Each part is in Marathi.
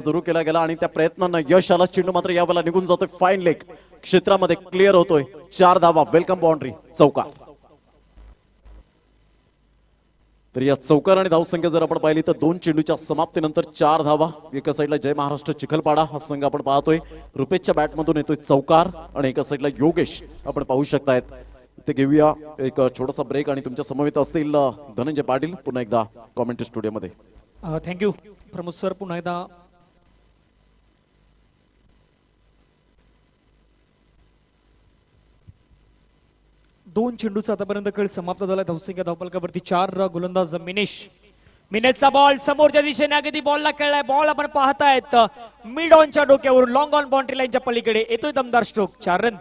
सुरू केला गेला आणि त्या प्रयत्नांना यश आला. चेंडू मात्र यावेळेला निघून जातोय फाईन लेग क्षेत्रामध्ये, क्लिअर होतोय. 4 धावा, वेलकम बाउंड्री, चौकार. तर या चौकार आणि धावसंख्या जर आपण पाहिली तर 2 चेंडूच्या समाप्तीनंतर 4 धावा. एका साईडला जय महाराष्ट्र चिखलपाडा हा संघ आपण पाहतोय. रुपेशच्या बॅटमधून येतोय चौकार आणि एका साईडला योगेश आपण पाहू शकतायत. इथे घेऊया एक छोटासा ब्रेक आणि तुमच्या समवेत असतील धनंजय पाटील पुन्हा एकदा कॉमेंट्री स्टुडिओमध्ये. Thank you Pramod sir. पुन्हा एकदा दोन चेंडूचा आतापर्यंत खेळ समाप्त झाला. धावसंख्या धावफलकावरती 4. गोलंदाज मिनेशचा बॉल समोरच्या दिशेने अगदी बॉलला खेळलाय. बॉल आपण पाहतायत मिड ऑनच्या डोक्यावरून लॉंग ऑन बाउंड्री लाईनच्या पलीकडे येतोय दमदार स्ट्रोक. 4 रन.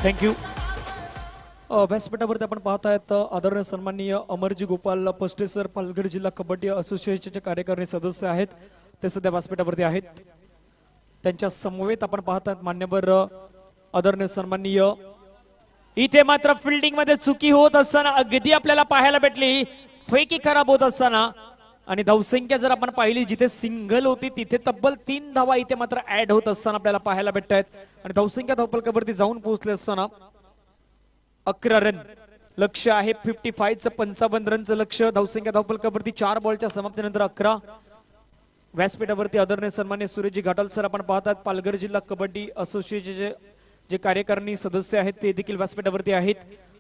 थँक्यू. व्यासपीठावरती आपण पाहतायत आदरणीय सन्माननीय अमरजी गोपाल पस्टे सर, पालघर जिल्हा कबड्डी असोसिएशनचे कार्यकारी सदस्य आहेत. ते सध्या व्यासपीठावरती आहेत. त्यांच्या समवेत आपण पाहतायत मान्यवर आदरणीय सन्माननीय. इथे मात्र फिल्डिंग मध्ये चुकी होत असताना अगदी आपल्याला पाहायला भेटली. फेकी खराब होत असताना आणि धावसंख्या जर आपण पाहिली जिथे सिंगल होती तिथे तब्बल 3 धावा इथे मात्र ऍड होत असताना आपल्याला पाहायला भेटत आहेत. आणि धावसंख्या धावफलकावरती जाऊन पोहोचले असताना 11 रन लक्ष आहे. 55चं 55 रनचं लक्ष. धावसंख्या धावफलकावरती 4 बॉलच्या समाप्तीनंतर 11. व्यासपीठावरती आदरणीय सन्मान्य सुरेशजी घाटाल सर आपण पाहतात. पालघर जिल्हा कबड्डी असोसिएशनचे जे कार्यकारिणी सदस्य आहेत ते देखील व्यासपीठावरती आहेत.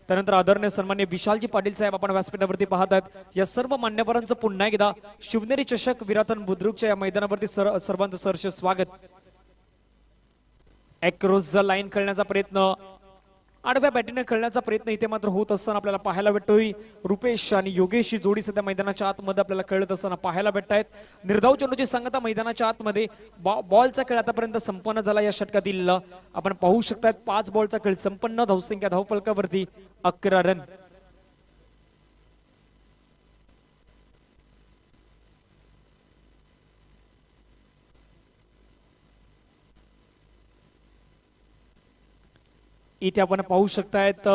त्यानंतर आदरणीय सन्मान्य विशालजी पाटील साहेब आपण व्यासपीठावरती पाहतात. या सर्व मान्यवरांचं पुन्हा एकदा शिवनेरी चषक विरातन बुद्रुकच्या या मैदानावरती सर्वांचं सहर्ष स्वागत. क्रॉस लाईन खेळण्याचा प्रयत्न, आडव्या बॅटीने खेळण्याचा प्रयत्न इथे मात्र होत असताना आपल्याला पाहायला भेटतोय. रुपेश आणि योगेशची जोडी सध्या मैदानाच्या आतमध्ये आपल्याला खेळत असताना पाहायला भेटत आहेत. निर्धाव चेंडूची सांगता मैदानाच्या आतमध्ये. बॉलचा खेळ आतापर्यंत संपन्न झाला या षटकातील. आपण पाहू शकतात 5 बॉलचा खेळ संपन्न. धावसंख्या धावफलकावरती 11 रन. इथे आपण पाहू शकतायत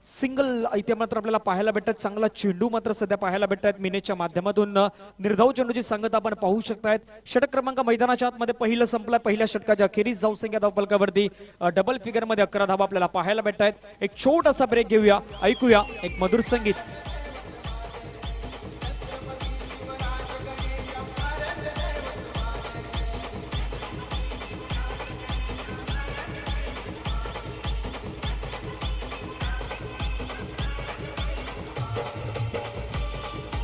सिंगल इथे मात्र आपल्याला पाहायला भेटतात. चांगला चेंडू मात्र सध्या पाहायला भेटतात मिनेशच्या माध्यमातून. निर्धाव चेंडूची सांगता आपण पाहू शकतायत. षटक क्रमांक मैदानाच्या आतमध्ये पहिलं संपलं. पहिल्या षटकाच्या अखेरीस धावसंख्या धावफलकावरती डबल फिगर मध्ये 11 धावा आपल्याला पाहायला भेटतात. एक छोटासा ब्रेक घेऊया, ऐकूया एक मधुर संगीत.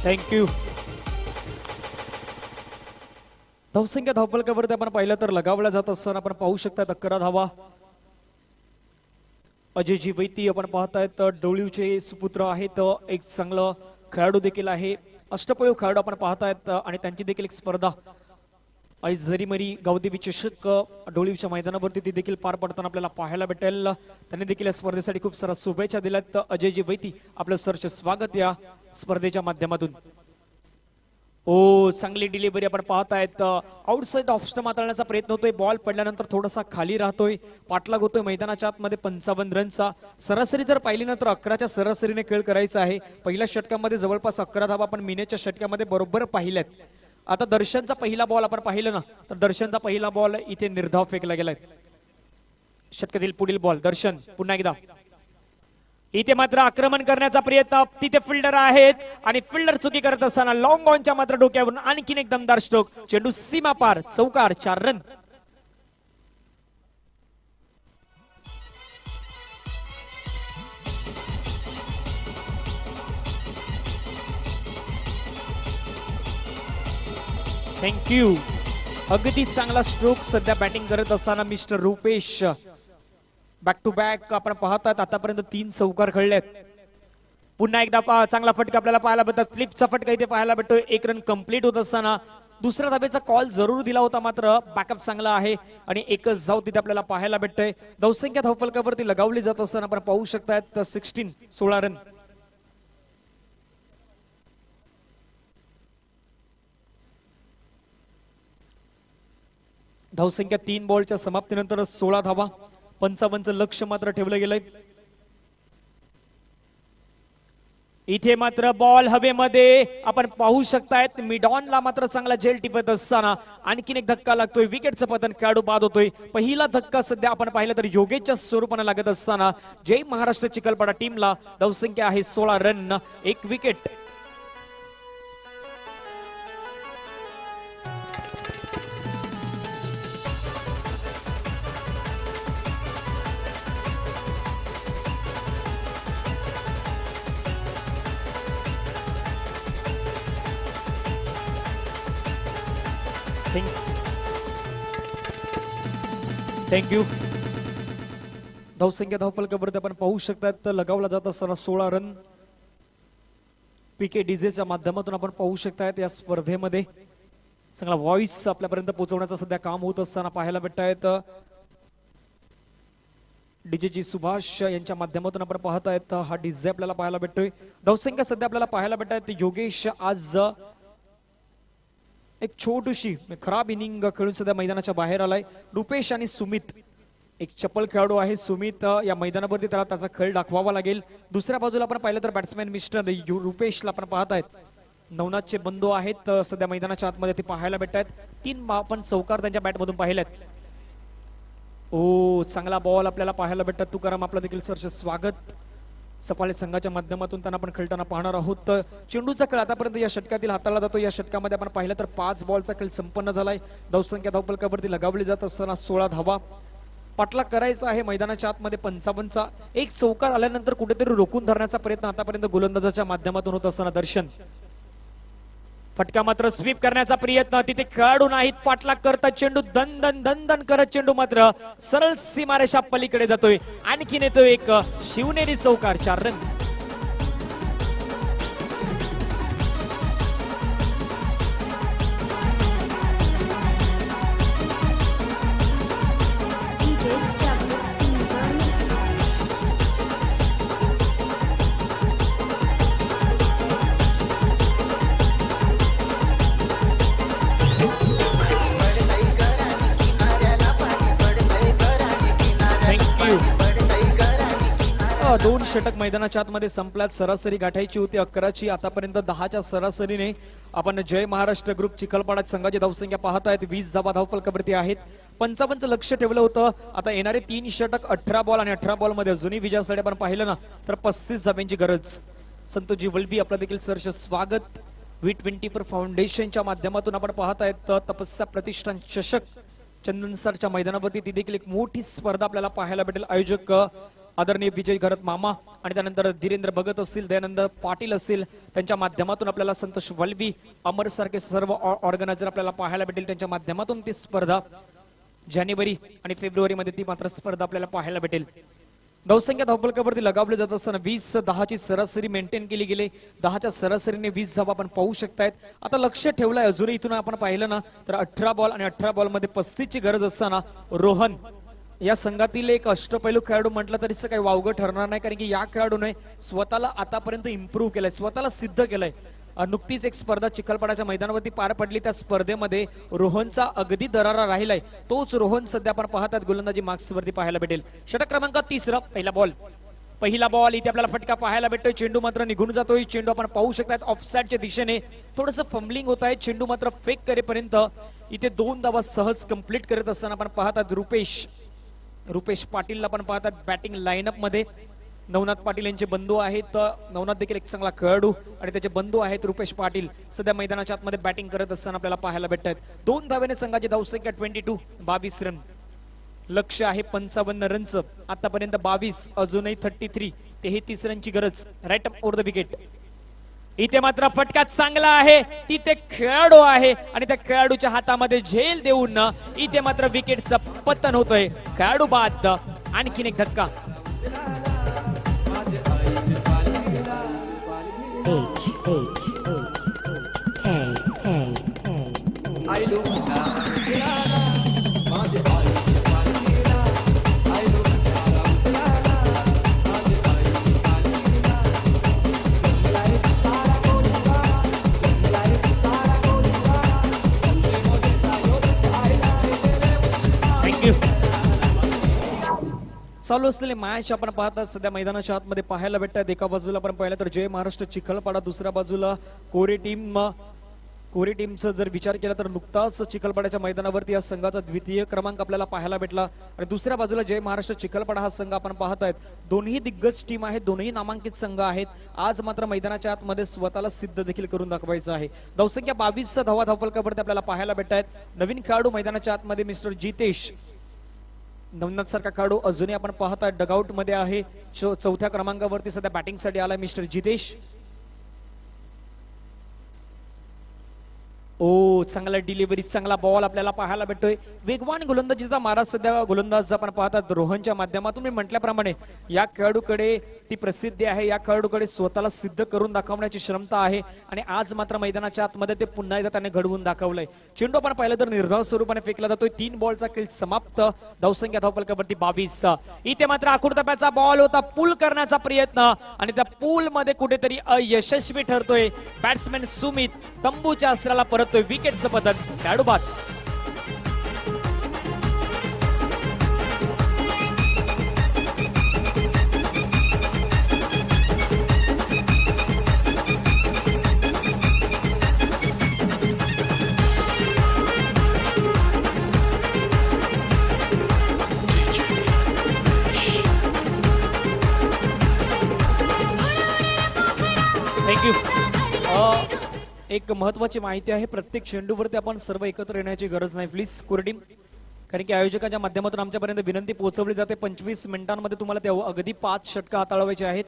थँक्यू. धावसंख्या धावफलकावरती आपण पाहिलं तर लगावल्या जात असताना आपण पाहू शकतात 11 धावा. अजयजी वैती आपण पाहतायत डोळीवचे सुपुत्र आहेत. एक चांगलं खेळाडू देखील आहे. अष्टपैलू खेळाडू आपण पाहतायत आणि त्यांची देखील एक स्पर्धा आज झरीमरी गावदेवी चषक डोळीवच्या मैदानावरती ती देखील पार पडताना आपल्याला पाहायला भेटेल. त्यांनी देखील या स्पर्धेसाठी खूप सारा शुभेच्छा दिल्यात. अजयजी वैती आपलं सरचे स्वागत या स्पर्धेच्या माध्यमातून. चांगली डिलिव्हरी आपण पाहतायत. आउटसाइड ऑफ स्टंप हाताळण्याचा प्रयत्न होतोय. बॉल पडल्यानंतर थोडासा खाली राहतोय. पाठलाग होतोय मैदानाच्या आतमध्ये 55 रनचा. सरासरी जर पाहिली ना तर 11च्या सरासरीने खेळ करायचा आहे. पहिल्या षटकामध्ये जवळपास 11 धावा आपण मिनेच्या षटकामध्ये बरोबर पाहिल्यात. आता दर्शनचा पहिला बॉल आपण पाहिलं ना तर दर्शनचा पहिला बॉल इथे निर्धाव फेकला गेलाय. षटकातील पुढील बॉल दर्शन पुन्हा एकदा. इथे मात्र आक्रमण करण्याचा प्रयत्न. तिथे फिल्डर आहेत आणि फिल्डर चुकी करत असताना लॉंग ऑनच्या मात्र डोक्यावरून आणखीन एक दमदार स्ट्रोक. चेंडू सीमा पार, चौकार. 4 रन. थँक्यू. अगदी चांगला स्ट्रोक सध्या बॅटिंग करत असताना mister Rupesh. Back to back आपण पाहतात आतापर्यंत 3 चौकार खेळलेत. पुन्हा एकदा चांगला फटका आपल्याला पाहायला भेटतात. फ्लिपचा फटका इथे पाहायला भेटतोय. 1 रन कंप्लीट होत असताना दुसऱ्या धावेचा कॉल जरूर दिला होता मात्र बॅकअप चांगला आहे आणि एकच धाव तिथे आपल्याला पाहायला भेटतोय. धावसंख्या धावफलकावरती लगावली जात असताना आपण पाहू शकतात 16 रन. धावसंख्या 3 बॉलच्या समाप्तीनंतर 16 धावा. 55 लक्ष मात्र ठेवलं गेलंय. इथे मात्र बॉल हवेमध्ये आपण पाहू शकतायत. मिडॉनला मात्र चांगला झेल टिपत असताना आणखीन एक धक्का लागतोय. विकेटचं पतन खेळाडू बाद होतोय. पहिला धक्का सध्या आपण पाहिलं तर योगेशच्या स्वरूपाने लागत असताना जय महाराष्ट्र चिखलपाडा टीमला धावसंख्या आहे 16 रन, 1 विकेट. थँक्यू. धावसंख्या धावफलकावरती आपण पाहू शकतात लगावला जात असताना 16 रन. पीके डीजेच्या माध्यमातून आपण पाहू शकतायत या स्पर्धेमध्ये चांगला व्हॉइस आपल्यापर्यंत पोहोचवण्याचं सध्या काम होत असताना पाहायला भेटतायत. डीजे जी सुभाष यांच्या माध्यमातून आपण पाहतायत हा डीजे आपल्याला पाहायला भेटतोय. धावसंख्या सध्या आपल्याला पाहायला भेटतायत. योगेश आज एक छोटीशी खराब इनिंग खेळून सध्या मैदानाच्या बाहेर आलाय. रुपेश आणि सुमित एक चपल खेळाडू आहे. सुमित या मैदानावरती त्याला त्याचा खेळ दाखवावा लागेल. दुसऱ्या बाजूला आपण पाहिलं तर बॅट्समॅन मिस्टर रुपेशला आपण पाहतायत. नवनाथचे बंधू आहेत सध्या मैदानाच्या आतमध्ये ते पाहायला भेटतात. 3 आपण चौकार त्यांच्या बॅटमधून पाहिल्यात. ओ चांगला बॉल आपल्याला पाहायला भेटतात. तुकाराम आपलं देखील सरचे स्वागत. सफाळे संघाच्या माध्यमातून त्यांना आपण खेळताना पाहणार आहोत. चेंडूचा खेळ आतापर्यंत या षटकातील हाताळला जातो. या षटकामध्ये आपण पाहिलं तर 5 बॉलचा खेळ संपन्न झालाय. धावसंख्या धावफलकावरती लगावली जात असताना 16 धावा. पाठलाग करायचा आहे मैदानाच्या आतमध्ये 55चा. एक चौकार आल्यानंतर कुठेतरी रोखून धरण्याचा प्रयत्न आतापर्यंत गोलंदाजाच्या माध्यमातून होत असताना दर्शन. फटका मात्र स्वीप करण्याचा प्रयत्न. तिथे खेळाडू नाहीत. पाठलाग करतात. चेंडू दन दन दन दन करत चेंडू मात्र सरळ सीमारेषा पलीकडे जातोय. आणखीन येतोय एक शिवनेरी चौकार. 4 रन. दोन षटक मैदानाच्या आतमध्ये संपल्यात. सरासरी गाठायची होती 11ची. आतापर्यंत 10च्या सरासरीने आपण जय महाराष्ट्र ग्रुप चिखलपाडा संघाची धावसंख्या पाहतायत. 20 धावा धावफलकावरती आहेत. 55 लक्ष ठेवलं होतं. आता येणारे 3 षटक 18 बॉल आणि 18 बॉल मध्ये जुनी विजयासाठी आपण पाहिलं ना तर 35 धाब्यांची गरज. संतोषजी वल्वी आपलं देखील सरचे स्वागत. V24 फाउंडेशनच्या माध्यमातून आपण पाहतायत तपस्या प्रतिष्ठान चषक चंदन सरच्या मैदानावरती. ती देखील एक मोठी स्पर्धा आपल्याला पाहायला भेटेल. आयोजक आदरणीय विजय घरत मामा आणि त्यानंतर धीरेंद्र भगत असतील, दयानंद पाटील असतील, त्यांच्या माध्यमातून आपल्याला संतोष वल्वी, अमर सारखे सर्व ऑर्गनायझर आपल्याला पाहायला भेटेल. त्यांच्या माध्यमातून ती स्पर्धा जानेवारी आणि फेब्रुवारी मध्ये ती मात्र स्पर्धा आपल्याला पाहायला भेटेल. धावसंख्या धावफलकावरती लगावले जात असताना 20-10ची सरासरी मेंटेन केली गेली. 10च्या सरासरीने 20 धावा आपण पाहू शकतायत. आता लक्ष ठेवलंय अजूनही. इथून आपण पाहिलं ना तर 18 बॉल आणि 18 बॉल मध्ये 35ची गरज असताना रोहन या संघातील एक अष्टपैलू खेळाडू म्हटलं तरी काही वावगं ठरणार नाही. कारण की या खेळाडूने स्वतःला आतापर्यंत इम्प्रूव्ह केलंय, स्वतःला सिद्ध केलंय. नुकतीच एक स्पर्धा चिखलपाड्याच्या मैदानावरती पार पडली. त्या स्पर्धेमध्ये रोहनचा अगदी दरारा राहिलाय. तोच रोहन सध्या आपण पाहतात गोलंदाजी मार्क्स वरती पाहायला भेटेल. षटक क्रमांक 3. पहिला बॉल इथे आपल्याला फटका पाहायला भेटतोय. चेंडू मात्र निघून जातोय. चेंडू आपण पाहू शकतात ऑफसाइडच्या दिशेने थोडंसं फंबलिंग होत आहे. चेंडू मात्र फेक करेपर्यंत इथे 2 धावा सहज कंप्लीट करत असताना आपण पाहतात रुपेश पाटीलला आपण पाहतात बॅटिंग लाईनअप मध्ये. नवनाथ पाटील यांचे बंधू आहेत. नवनाथ देखील एक चांगला खेळाडू आणि त्याचे बंधू आहेत रुपेश पाटील. सध्या मैदानाच्या आतमध्ये बॅटिंग करत असताना आपल्याला पाहायला भेटतात. 2 धावेने संघाची धावसंख्या 22 रन. लक्ष आहे 55 रनचं. आतापर्यंत 22, अजूनही 33 रनची गरज. राईट अप ओव्हर द विकेट. इथे मात्र फटका चांगला आहे. तिथे खेळाडू आहे आणि त्या खेळाडूच्या हातामध्ये झेल देऊन इथे मात्र विकेटचं पतन होतंय. खेळाडू बाद. आणखीन एक धक्का. चालू असलेले मॅच आपण पाहतात सध्या मैदानाच्या आतमध्ये पाहायला भेटतात. एका बाजूला आपण पाहिलं तर जय महाराष्ट्र चिखलपाडा, दुसऱ्या बाजूला कोरे टीमचा जर विचार केला तर नुकताच चिखलपाड्याच्या मैदानावरती या संघाचा द्वितीय क्रमांक आपल्याला पाहायला भेटला. आणि दुसऱ्या बाजूला जय महाराष्ट्र चिखलपाडा हा संघ आपण पाहतायत. दोन्ही दिग्गज टीम आहेत, दोन्ही नामांकित संघ आहेत. आज मात्र मैदानाच्या आतमध्ये स्वतःला सिद्ध देखील करून दाखवायचं आहे. धावसंख्या 22 धावा धावफलकावरती आपल्याला पाहायला भेटत आहेत. नवीन खेळाडू मैदानाच्या आतमध्ये मिस्टर जितेश नवनाथ सारखा खेळाडू अजूनही आपण पाहताय डगआउट मध्ये आहे. चौथ्या क्रमांकावरती सध्या बॅटिंग साठी आलाय मिस्टर जितेश. चांगला डिलिव्हरी, चांगला बॉल आपल्याला पाहायला भेटतोय. वेगवान गोलंदाजीचा मारा सध्या गोलंदाज आपण पाहतात रोहनच्या माध्यमातून. मी म्हटल्याप्रमाणे या खेळाडूकडे ती प्रसिद्धी आहे, या खेळाडूकडे स्वतःला सिद्ध करून दाखवण्याची क्षमता आहे. आणि आज मात्र मैदानाच्या आतमध्ये ते पुन्हा एकदा त्याने घडवून दाखवलंय. चेंडू आपण पाहिलं तर निर्धाव स्वरूपाने फेकला जातोय. 3 बॉलचा खेळ समाप्त. धावसंख्या धावफलकावरती 22. इथे मात्र आखुडताप्याचा बॉल होता, पूल करण्याचा प्रयत्न आणि त्या पूल मध्ये कुठेतरी अयशस्वी ठरतोय. बॅट्समॅन सुमित तंबूच्या आसराला परततोय. विकेटचं पतन खेळाडू बाद. थँक्यू. एक महत्वाची माहिती आहे, प्रत्येक चेंडूवरती आपण सर्व एकत्र येण्याची गरज नाही प्लीज कोरडीम. कारण की आयोजकांच्या माध्यमातून आमच्यापर्यंत विनंती पोहोचवली जाते. 25 मिनिटांमध्ये तुम्हाला ते अगदी 5 षटकं हाताळवायचे आहेत.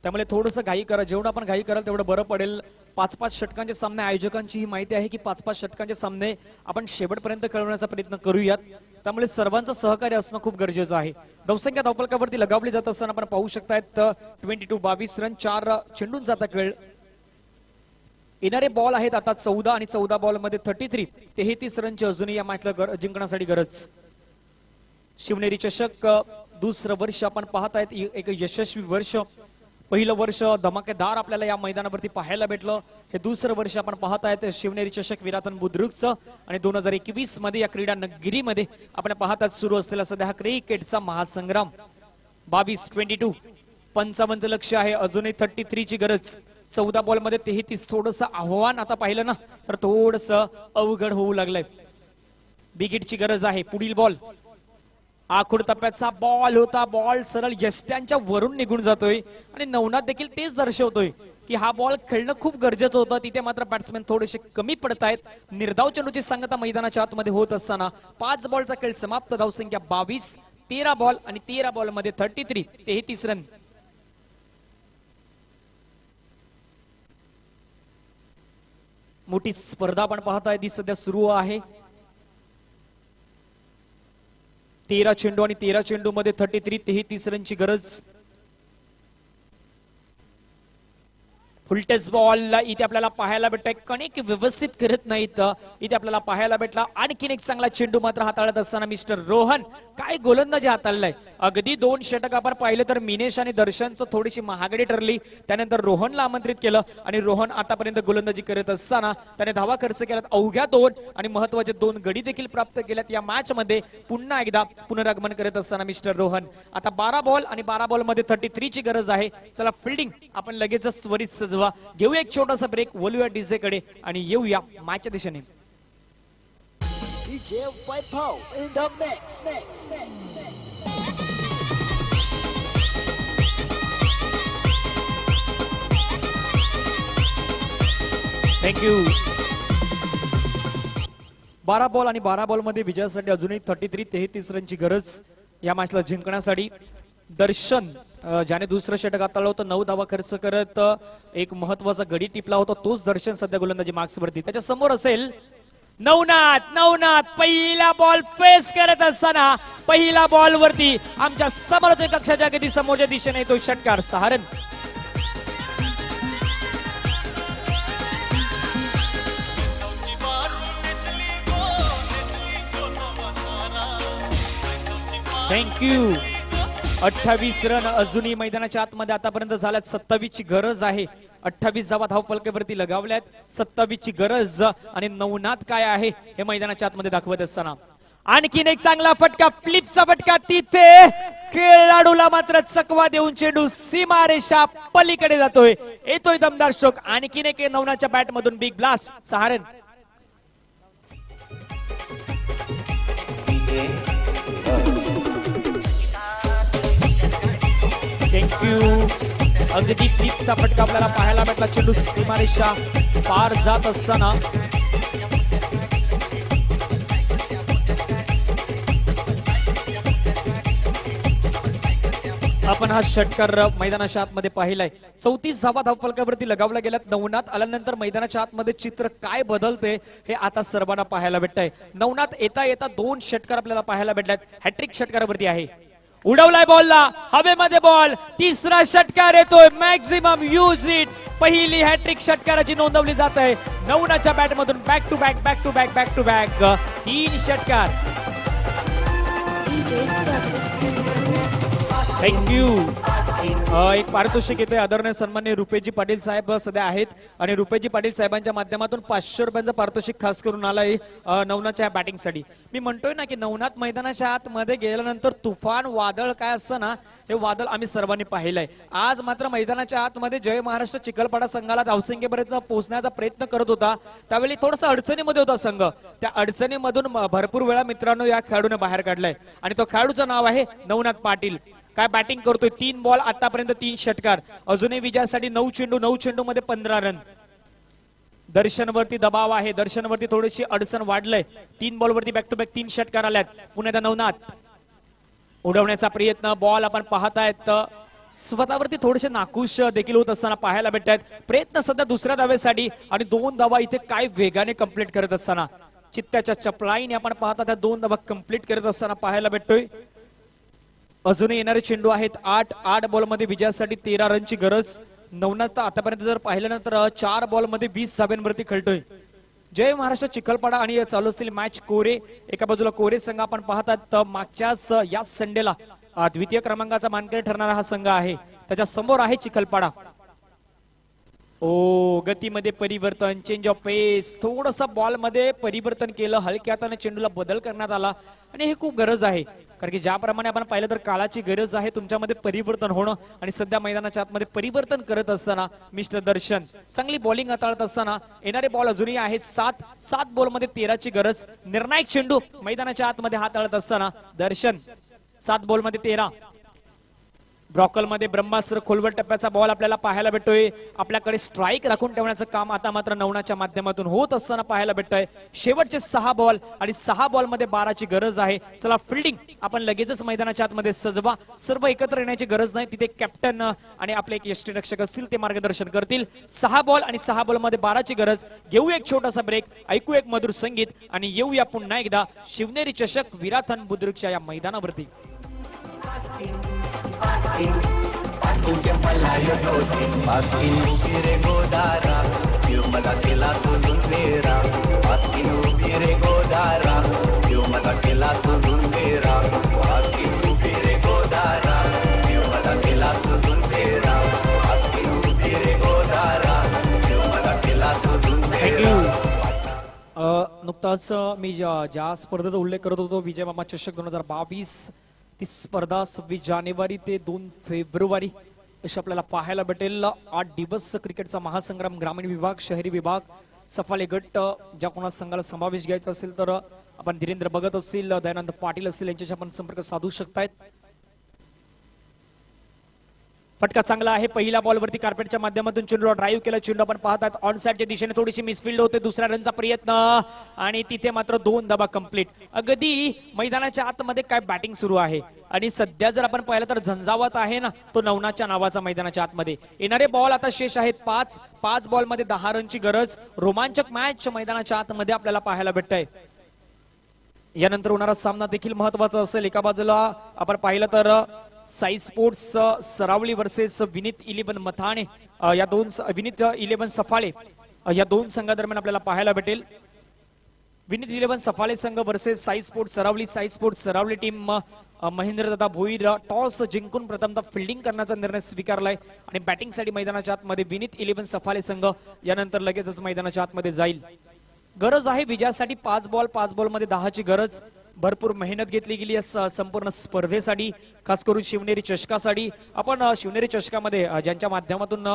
त्यामुळे थोडंसं घाई करा. जेवढं आपण घाई कराल तेवढं बरं पडेल. 5-5 षटकांचे सामने, आयोजकांची ही माहिती आहे की 5-5 षटकांचे सामने आपण शेवटपर्यंत खेळवण्याचा प्रयत्न करूयात. त्यामुळे सर्वांचं सहकार्य असणं खूप गरजेचं आहे. धावसंख्या धावफलकावरती लगावली जात असताना आपण पाहू शकतायत 22 रन, 4 चेंडूंचा आता खेळ. येणारे बॉल आहेत आता 14 आणि 14 बॉल मध्ये 33 रनची अजूनही या मॅचला जिंकण्यासाठी गरज. शिवनेरी चषक दुसरं वर्ष आपण पाहतायत, एक यशस्वी वर्ष. पहिलं वर्ष धमाकेदार आपल्याला या मैदानावरती पाहायला भेटलं. हे दुसरं वर्ष आपण पाहतायत शिवनेरी चषक विरातन बुद्रुकचं. आणि 2021 मध्ये या क्रीडा नगरीमध्ये आपण पाहतात सुरू असलेला सध्या हा क्रिकेटचा महासंग्राम. 22 55 लक्ष आहे, अजूनही 33 ची गरज. 14 बॉल मध्ये 33. थोडंसं आव्हान आता पाहिलं ना तर थोडंसं अवघड होऊ लागलंय. बिगिटची गरज आहे. पुढील बॉल आखूड टप्प्याचा बॉल होता. बॉल सरळ यष्ट्यांच्या वरून निघून जातोय आणि नवनाथ देखील तेच दर्शवतोय की हा बॉल खेळणं खूप गरजेचं होतं. तिथे मात्र बॅट्समॅन थोडेसे कमी पडतायत. निर्धाव चेंडूची सांगता मैदानाच्या आतमध्ये होत असताना 5 बॉलचा खेळ समाप्त. धावसंख्या 22. 13 बॉल आणि 13 बॉल मध्ये 33 रन. मोठी स्पर्धा आपण पाहताय ती सध्या सुरू आहे. 13 चेंडू आणि 13 चेंडू मध्ये 33 रनची गरज. फुलटेस बॉल इथे आपल्याला पाहायला भेटतोय. कणिक व्यवस्थित करत नाहीत इथे आपल्याला पाहायला भेटला. आणखीन एक चांगला चेंडू मात्र हाताळत असताना मिस्टर रोहन काय गोलंदाजी हाताळलाय. अगदी 2 षटक आपण पाहिलं तर मिनेश आणि दर्शनचं थोडीशी महागडी ठरली. त्यानंतर रोहनला आमंत्रित केलं आणि रोहन आतापर्यंत गोलंदाजी करत असताना त्याने धावा खर्च केल्यात अवघ्या 2 आणि महत्वाचे 2 गडी देखील प्राप्त केल्यात. या मॅच मध्ये पुन्हा एकदा पुनरागमन करत असताना मिस्टर रोहन. आता 12 बॉल आणि 12 बॉल मध्ये 33 ची गरज आहे. चला फिल्डिंग आपण लगेचच त्वरित सजवा. घेऊया एक छोटासा ब्रेक, वळूया डीजे कडे आणि येऊया मॅचच्या दिशेने. DJ Vipau in the mix. Thank you. 12 ball आणि 12 बॉल मध्ये विजयासाठी अजूनही 33 रनची गरज या मॅचला जिंकण्यासाठी. दर्शन ज्याने दुसरं षटक हाताळलं होतं, 9 धावा खर्च करत एक महत्वाचा गडी टिपला होता, तोच दर्शन सध्या गोलंदाजी मार्क्स वरती. त्याच्या समोर असेल नवनाथ. पहिला बॉल फेस करत असताना पहिला बॉल वरती आमच्या समोरच्या कक्षाच्या अगदी समोरच्या दिशेने येतो षटकार. 6 रन. थँक्यू. 28 रन अजूनही मैदानाच्या आतमध्ये आतापर्यंत झाल्यात. 27 ची गरज आहे. 28 धावा धावफलकावरती लगावल्यात. 27 ची गरज आणि नवनाथ काय आहे हे मैदानाच्या आतमध्ये दाखवत असताना आणखीन एक चांगला फटका, फ्लिपचा फटका तिथे खेळाडूला मात्र चकवा देऊन चेंडू सीमारेषा पलीकडे जातोय. येतोय दमदार स्ट्रोक. आणखीन एक नवनाच्या बॅट मधून बिग ब्लास्ट 6 रन. थँक्यू. अगदी फ्लिपचा फटका आपल्याला पाहायला भेटला. चेंडू सीमारेषा पार जात असताना आपण हा षटकार मैदानाच्या आतमध्ये पाहिलाय. 34 धावा धावफलकावरती लगावला गेल्यात. नवनाथ आल्यानंतर मैदानाच्या आतमध्ये चित्र काय बदलते हे आता सर्वांना पाहायला भेटतंय. नवनाथ येता येता 2 षटकार आपल्याला पाहायला भेटल्यात. हॅट्रिक षटकारावरती आहे. उडवलाय बॉलला हवेमध्ये बॉल. तिसरा षटकार येतोय. Maximum use it. पहिली हॅट्रिक षटकाराची नोंदवली जात आहे. नवनाथच्या बॅट मधून back to back back to back back to back 3 षटकार. थँक्यू. एक पारितोषिक येते. आदरणीय सन्माननीय रुपेजी पाटील साहेब सध्या आहेत आणि रुपेजी पाटील साहेबांच्या माध्यमातून 500 रुपयांचं पारितोषिक खास करून आलंय नवनाथच्या बॅटिंगसाठी. मी म्हणतोय ना की नवनाथ मैदानाच्या आतमध्ये गेल्यानंतर तुफान वादळ काय असतं ना, हे वादळ आम्ही सर्वांनी पाहिलंय. आज मात्र मैदानाच्या आतमध्ये जय महाराष्ट्र चिखलपाडा संघाला धावसंख्येपर्यंत पोहोचण्याचा प्रयत्न करत होता. त्यावेळी थोडासा अडचणीमध्ये होता संघ. त्या अडचणीमधून भरपूर वेळा मित्रांनो या खेळाडूने बाहेर काढलाय आणि तो खेळाडूचं नाव आहे नवनाथ पाटील. काय बॅटिंग करतोय. 3 बॉल आतापर्यंत 3 षटकार. अजूनही विजयासाठी 9 चेंडू मध्ये 15 रन. दर्शनवरती दबाव आहे. दर्शनवरती थोडीशी अडचण वाढलंय. 3 बॉलवरती बॅक टू बॅक 3 षटकार आल्यात. पुण्याचा नवनाथ उडवण्याचा प्रयत्न. बॉल आपण पाहतायत स्वतःवरती थोडेसे नाखुश देखील होत असताना पाहायला भेटत आहेत. प्रयत्न सध्या दुसऱ्या धावेसाठी आणि 2 धावा इथे काय वेगाने कंप्लीट करत असताना चित्त्याच्या चपलाईने आपण पाहता त्या 2 धावा कंप्लीट करत असताना पाहायला भेटतोय. अजूनही येणारे चेंडू आहेत 8 बॉलमध्ये विजयासाठी 13 रनची गरज. नवनाथ आतापर्यंत जर पाहिल्यानंतर 4 बॉलमध्ये 20 धाब्यांवरती खेळतोय. जय महाराष्ट्र चिखलपाडा आणि चालू असलेली मॅच कोरे. एका बाजूला कोरे संघ आपण पाहतात मागच्याच या संडेला द्वितीय क्रमांकाचा मानकरी ठरणारा हा संघ आहे. त्याच्या समोर आहे चिखलपाडा. गतीमध्ये परिवर्तन. चेंज ऑफ पेस. थोडस बॉल मध्ये परिवर्तन केलं. हलक्या हाताने चेंडूला बदल करण्यात आला आणि हे खूप गरज आहे. कारण की ज्याप्रमाणे आपण पाहिलं तर काळाची गरज आहे तुमच्यामध्ये परिवर्तन होणं. आणि सध्या मैदानाच्या आतमध्ये परिवर्तन करत असताना मिस्टर दर्शन चांगली बॉलिंग हाताळत असताना येणारे बॉल अजूनही आहेत 7 बॉलमध्ये 13ची गरज. निर्णायक चेंडू मैदानाच्या आतमध्ये हाताळत असताना दर्शन 7 बॉलमध्ये 13. ब्रॉकलमध्ये ब्रह्मास्त्र खोलवर टप्प्याचा बॉल आपल्याला पाहायला भेटतोय. आपल्याकडे स्ट्राईक राखून ठेवण्याचं काम आता मात्र नवनाथच्या माध्यमातून होत असताना पाहायला भेटतंय. शेवटचे 6 बॉल आणि 6 बॉलमध्ये 12ची गरज आहे. चला फिल्डिंग आपण लगेचच मैदानाच्या आतमध्ये सजवा. सर्व एकत्र येण्याची गरज नाही. तिथे कॅप्टन आणि आपले एक यष्टीरक्षक असतील ते मार्गदर्शन करतील. 6 बॉल आणि 6 बॉलमध्ये 12ची गरज. घेऊ एक छोटासा ब्रेक. ऐकू एक मधुर संगीत आणि येऊया पुन्हा एकदा शिवनेरी चषक विराथन बुद्रुकच्या या मैदानावरती. नुकताच मी ज्या स्पर्धेचा उल्लेख करत होतो विजय मामा चषक 2022 ती स्पर्धा 26 जानेवारी ते 2 फेब्रुवारी अशी आपल्याला पाहायला भेटेल. 8 दिवस क्रिकेटचा महासंग्राम. ग्रामीण विभाग, शहरी विभाग, सफाले गट. ज्या कोणा संघाला समावेश घ्यायचा असेल तर आपण धीरेंद्र भगत असतील, दयानंद पाटील असतील यांच्याशी आपण संपर्क साधू शकतायत. फटका चांगला आहे. पहिल्या बॉलवरती कार्पेटच्या माध्यमातून चेंडूला ड्राईव्ह केला. चेंडू आपण पाहतात ऑन साइडच्या दिशेने थोडीशी मिसफिल्ड होते. दुसऱ्या रनचा प्रयत्न आणि तिथे मात्र 2 धावा कंप्लीट. अगदी मैदानाच्या आतमध्ये काय बॅटिंग सुरू आहे आणि सध्या जर आपण पाहिलं तर झंझावात आहे ना तो नवनाथच्या नावाचा मैदानाच्या आतमध्ये. येणारे बॉल आता शेष आहेत 5 बॉलमध्ये 10 रनची गरज. रोमांचक मॅच मैदानाच्या आतमध्ये आपल्याला पाहायला भेटतंय. यानंतर होणारा सामना देखील महत्वाचा असेल. एका बाजूला आपण पाहिलं तर साई स्पोर्ट्स सरावली वर्सेस विनीत 11 मथाणे. विनीत 11 सफाळे या 2 संघादरम्यान आपल्याला पाहायला भेटेल. विनीत 11 सफाळे संघ versus Sai sports Saravali. Sai sports Saravali team महेंद्रदादा भोईर टॉस जिंकून प्रथमतः फिल्डिंग करण्याचा निर्णय स्वीकारलाय आणि बॅटिंगसाठी मैदानाच्या आतमध्ये विनीत 11 सफाळे संघ यानंतर लगेचच मैदानाच्या आतमध्ये जाईल. गरज आहे विजयासाठी 5 बॉलमध्ये 10ची गरज. भरपूर मेहनत घेतली गेली आहे संपूर्ण स्पर्धेसाठी, खास करून शिवनेरी चषकासाठी. आपण शिवनेरी चषकामध्ये ज्यांच्या माध्यमातून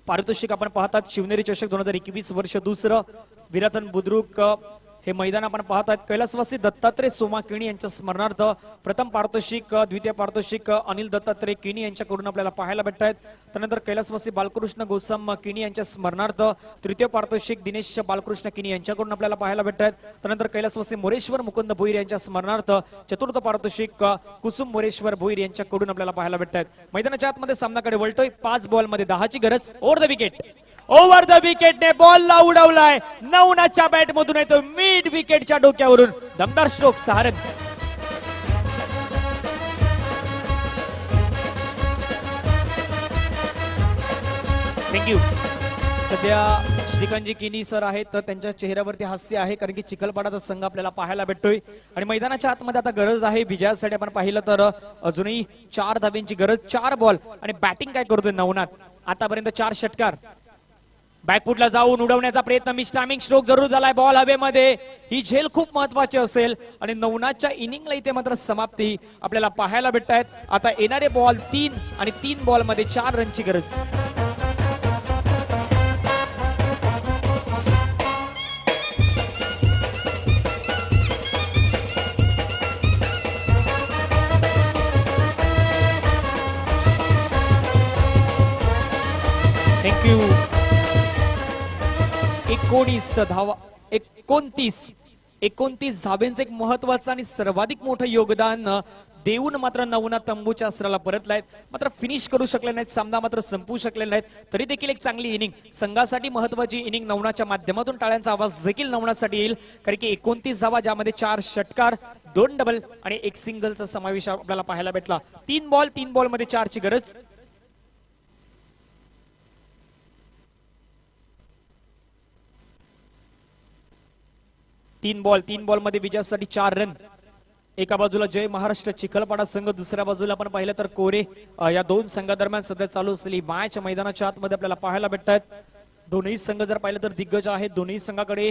पारितोषिक आपण पाहतात, शिवनेरी चषक 2021 वर्ष दुसरं, विरातन बुद्रुक हे मैदान आपण पाहतात. कैलासवासी दत्तात्रय सोमा किणी यांच्या स्मरणार्थ प्रथम पारितोषिक, द्वितीय पारितोषिक अनिल दत्तात्रय किणी यांच्याकडून आपल्याला पाहायला भेटत आहेत. त्यानंतर कैलासवासी बालकृष्ण गोसम किणी यांच्या स्मरणार्थ तृतीय पारितोषिक दिनेश बालकृष्ण किणी यांच्याकडून आपल्याला पाहायला भेटत आहेत. त्यानंतर कैलासवासी मोरेश्वर मुकुंद भोईर यांच्या स्मरणार्थ चतुर्थ पारितोषिक कुसुम मोरेश्वर भोईर यांच्याकडून आपल्याला पाहायला भेटत आहेत. मैदानाच्या आतमध्ये सामनाकडे वळतोय. 5 बॉलमध्ये 10ची गरज. Over the wicket, over the विकेटने बॉलला उडवलाय. नवनाच्या बॅट मधून येतो मिड विकेटच्या डोक्यावरून दमदार स्ट्रोक सहारन. थँक्यू. सध्या श्रीकांतजी किनी सर आहेत, तर त्यांच्या चेहऱ्यावरती हास्य आहे, कारण की चिखलपाडाचा संघ आपल्याला पाहायला भेटतोय. आणि मैदानाच्या आतमध्ये आता गरज आहे विजयासाठी. आपण पाहिलं तर अजूनही 4 धाब्यांची गरज. 4 बॉल आणि बॅटिंग काय करतोय नवनाथ. आतापर्यंत 4 षटकार. बॅकफुटला जाऊन उडवण्याचा प्रयत्न, मिस टायमिंग स्ट्रोक जरूर झालाय. बॉल हवेमध्ये. ही झेल खूप महत्वाची असेल आणि नवनाथच्या इनिंगला इथे मात्र समाप्ती आपल्याला पाहायला भेटत आहेत. आता येणारे बॉल 3 आणि 3 बॉलमध्ये 4 रनची गरज. थँक्यू. 19 धावा, 29 धाब्यांचं एक महत्वाचं आणि सर्वाधिक मोठं योगदान देऊन मात्र नवनाथ तंबूच्या अस्त्राला परतलायत. मात्र फिनिश करू शकले नाहीत, सामना मात्र संपवू शकले नाहीत. तरी देखील एक चांगली इनिंग, संघासाठी महत्वाची इनिंग नवनाथच्या माध्यमातून टाळ्यांचा आवाज देखील नवनाथसाठी येईल. कारण की 29 धावा, ज्यामध्ये 4 षटकार, 2 डबल आणि 1 सिंगलचा समावेश आपल्याला पाहायला भेटला. 3 बॉलमध्ये 4ची गरज. तीन बॉलमध्ये विजयासाठी 4 रन. एका बाजूला जय महाराष्ट्र चिखलपाडा संघ, दुसऱ्या बाजूला आपण पाहिलं तर कोरे. या 2 संघादरम्यान सध्या चालू असलेली मॅच मैदानाच्या आतमध्ये आपल्याला पाहायला भेटत आहेत. दोन्ही संघ जर पाहिलं तर दिग्गज आहेत. दोन्ही संघाकडे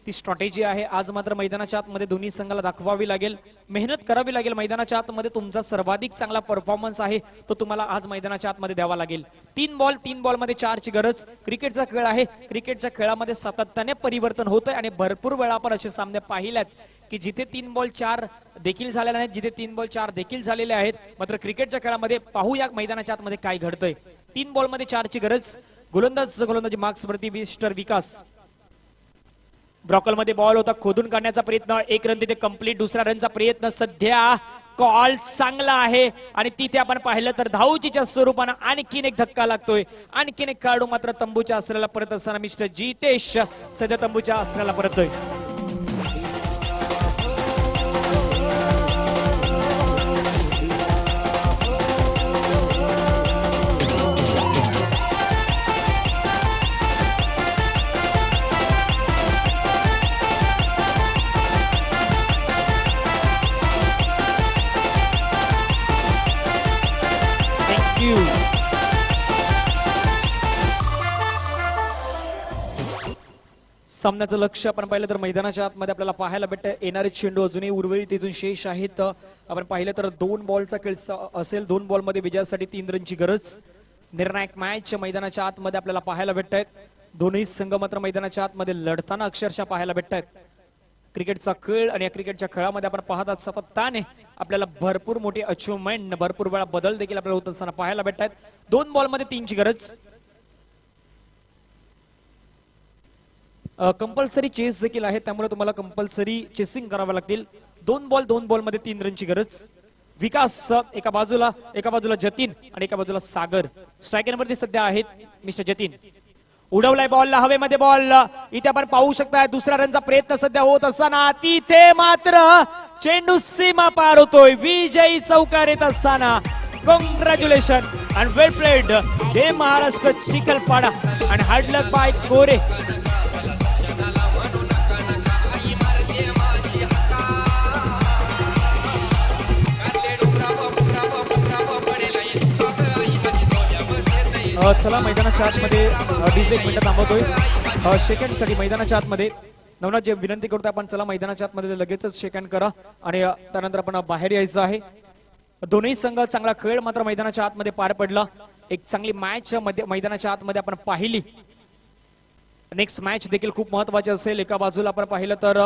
ती स्ट्रॅटेजी आहे. आज मात्र मैदानाच्या आतमध्ये दोन्ही संघाला दाखवावी लागेल, मेहनत करावी लागेल. मैदानाच्या आतमध्ये तुमचा सर्वाधिक चांगला परफॉर्मन्स आहे तो तुम्हाला आज मैदानाच्या आतमध्ये द्यावा लागेल. 3 बॉलमध्ये 4ची गरज. क्रिकेटचा खेळ आहे. क्रिकेटच्या खेळामध्ये सातत्याने परिवर्तन होतंय आणि भरपूर वेळा आपण असे सामने पाहिलेत की जिथे 3 बॉल 4 देखील झालेले नाहीत, जिथे 3 बॉल 4 देखील झालेले आहेत. मात्र क्रिकेटच्या खेळामध्ये पाहूया मैदानाच्या आतमध्ये काय घडतंय. 3 बॉलमध्ये 4ची गरज. गोलंदाजी मार्क्स वरती मिस्टर विकास. ब्रॉकलमध्ये बॉल होता, खोदून काढण्याचा प्रयत्न. 1 रन तिथे कंप्लीट. दुसऱ्या रनचा प्रयत्न. सध्या कॉल चांगला आहे आणि तिथे आपण पाहिलं तर धावचीच्या स्वरूपानं आणखीन एक धक्का लागतोय. आणखीन एक खेळाडू मात्र तंबूच्या आसऱ्याला परत असताना मिस्टर जितेश सध्या तंबूच्या आसऱ्याला परततोय. सामन्याचं लक्ष आपण पाहिलं तर मैदानाच्या आतमध्ये आपल्याला पाहायला भेटतं. येणारे चेंडू अजूनही उर्वरित तिथून शेष आहेत. आपण पाहिलं तर 2 बॉलचा खेळ असेल. 2 बॉलमध्ये विजयासाठी 3 रनची गरज. निर्णायक मॅच मैदानाच्या आतमध्ये आपल्याला पाहायला भेटत आहेत. दोन्ही संघ मात्र मैदानाच्या आतमध्ये लढताना अक्षरशः पाहायला भेटत आहेत. क्रिकेटचा खेळ आणि या क्रिकेटच्या खेळामध्ये आपण पाहतात सातत्याने आपल्याला भरपूर मोठी अचिव्हमेंट, भरपूर वेळा बदल देखील आपल्याला होत असताना पाहायला भेटत आहेत. 2 बॉलमध्ये 3ची गरज. कंपल्सरी चेस देखील आहे, त्यामुळे तुम्हाला कंपल्सरी चेसिंग करावं लागतील. 2 बॉलमध्ये 3 रनची गरज. विकास एका बाजूला जतीन आणि एका बाजूला सागर. स्ट्रायकरवरती सध्या आहेत मिस्टर जतीन. उडवलाय बॉलला हवेमध्ये. बॉल इथे आपण पाहू शकता. दुसऱ्या रनचा प्रयत्न सध्या होत असताना तिथे मात्र चेंडू सीमा पार होतोय. विजयी चौकार येत असताना कॉंग्रॅच्युलेशन अँड वेल प्लेड जय महाराष्ट्र चिखलपाडा आणि हार्ड लक बाय कोरे. चला मैदानाच्या आतमध्ये डीजे एक मिनिट थांबवतोय. सेकंड साठी मैदानाच्या आतमध्ये नवनाथ जे विनंती करतो आपण चला मैदानाच्या आतमध्ये लगेचच शेकहँड करा आणि त्यानंतर आपण बाहेर यायचं आहे. दोन्ही संघ चांगला खेळ मात्र मैदानाच्या आतमध्ये पार पडला. एक चांगली मॅच मैदानाच्या आतमध्ये आपण पाहिली. नेक्स्ट मॅच देखील खूप महत्वाची असेल. एका बाजूला आपण पाहिलं तर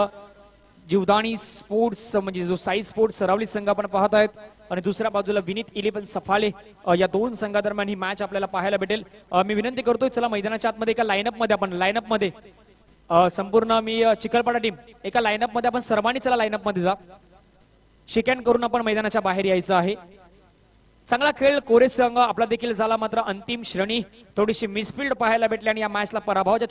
जीवदानी स्पोर्ट्स म्हणजे जो साई स्पोर्ट्स सरावली संघ आपण पाहत आहेत आणि दुसऱ्या बाजूला विनीत 11 सफाळे या दोन संघादरम्यान ही मॅच आपल्याला पाहायला भेटेल. मी विनंती करतोय चला मैदानाच्या आतमध्ये एका लाईनअप मध्ये संपूर्ण मी चिखलपाडा टीम एका लाईनअप मध्ये आपण सर्वांनी चला लाईनअप मध्ये जा. शेकहँड करून आपण मैदानाच्या बाहेर यायचं आहे. चांगला खेळ कोरेस संघ आपला देखील झाला मात्र अंतिम श्रेणी थोडीशी मिसफिल्ड पाहायला भेटली आणि या मॅचला पराभवाच्या